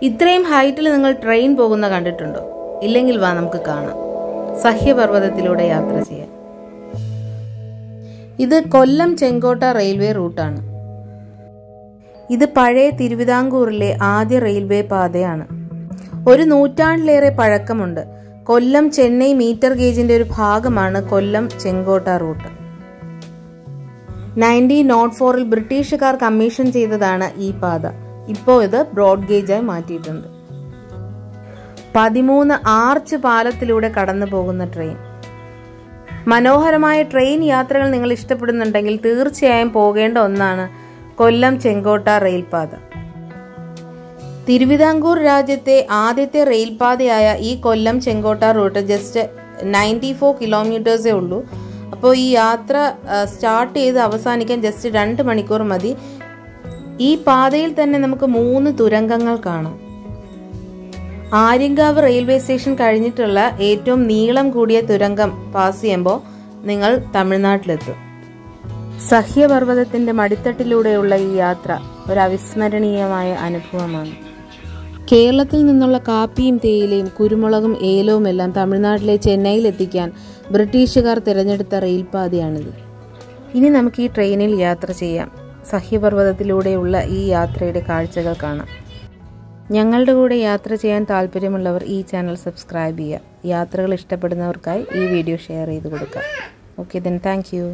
ഇത്രയും ഹൈറ്റിൽ നിങ്ങൾ ട്രെയിൻ പോകുന്ന കണ്ടിട്ടുണ്ടോ? ഇല്ലെങ്കിൽ വാ നമുക്ക് കാണാം. സഹ്യപർവ്വതത്തിലൂടെ യാത്ര ചെയ്യാം. ഇത് കൊല്ലം ചെങ്കോട്ട റെയിൽവേ റൂട്ടാണ്. ഇത് പഴയ തിരുവിതാംകൂറിലെ ആദ്യ റെയിൽവേ പാതയാണ്. ഒരു നൂറ്റാണ്ടിലേറെ പഴക്കമുണ്ട്. കൊല്ലം ചെന്നൈ മീറ്റർ ഗേജിന്റെ ഒരു ഭാഗമാണ് കൊല്ലം ചെങ്കോട്ട റൂട്ട്. 1904 ബ്രിട്ടീഷുകാർ കമ്മീഷൻ ചെയ്തതാണ് ഈ പാത. ഇപ്പോൾ ഇത് ബ്രോഡ് ഗേജായി മാറ്റിയിട്ടുണ്ട്. 13 ആർച്ച് പാലത്തിലൂടെ കടന്നു പോകുന്ന ട്രെയിൻ. മനോഹരമായ ട്രെയിൻ യാത്രകൾ നിങ്ങൾ ഇഷ്ടപ്പെടുന്നുണ്ടെങ്കിൽ തീർച്ചയായും പോകേണ്ട ഒന്നാണ് കൊല്ലം ചെങ്കോട്ട റെയിൽപാത. തിരുവിതാംകൂർ രാജ്യത്തെ ആദ്യത്തെ റെയിൽപാതയായ ഈ കൊല്ലം ചെങ്കോട്ട റൂട്ട് ജസ്റ്റ് 94 കിലോമീറ്റേഴ്സേ ഉള്ളൂ. അപ്പോൾ ഈ യാത്ര സ്റ്റാർട്ട് ചെയ്ത് അവസാനിക്കാൻ ജസ്റ്റ് 2 മണിക്കൂർ മതി. ഈ പാതയിൽ തന്നെ നമുക്ക് 3 തുരങ്കങ്ങൾ കാണാം. ആര്യങ്കാവ് റെയിൽവേ സ്റ്റേഷൻ കഴിഞ്ഞിട്ടുള്ള ഏറ്റവും നീളം കൂടിയ തുരങ്കം പാസ് ചെയ്യുമ്പോൾ നിങ്ങൾ തമിഴ്നാട്ടിലെത്തും. സഹ്യപർവ്വതത്തിന്റെ മടിത്തട്ടിലൂടെയുള്ള ഈ യാത്ര ഒരു അവിസ്മരണീയമായ അനുഭവമാണ്. കേരളത്തിൽ നിന്നുള്ള കാപ്പിയും തേയിലയും കുരുമുളകും ഏലവും എല്ലാം തമിഴ്നാട്ടിലെ ചെന്നൈയിൽ എത്തിക്കാൻ ബ്രിട്ടീഷുകാർ തിരഞ്ഞെടുത്ത റെയിൽപാതയാണിത്. ഇനി നമുക്ക് ഈ ട്രെയിനിൽ യാത്ര ചെയ്യാം. സഹ്യപർവ്വതത്തിലൂടെയുള്ള ഈ യാത്രയുടെ കാഴ്ചകൾ കാണാം. ഞങ്ങളുടെ കൂടെ യാത്ര ചെയ്യാൻ താല്പര്യമുള്ളവർ ഈ ചാനൽ സബ്സ്ക്രൈബ് ചെയ്യുക. യാത്രകൾ ഇഷ്ടപ്പെടുന്നവർക്കായി ഈ വീഡിയോ ഷെയർ ചെയ്ത് കൊടുക്കുക. Okay, thank you.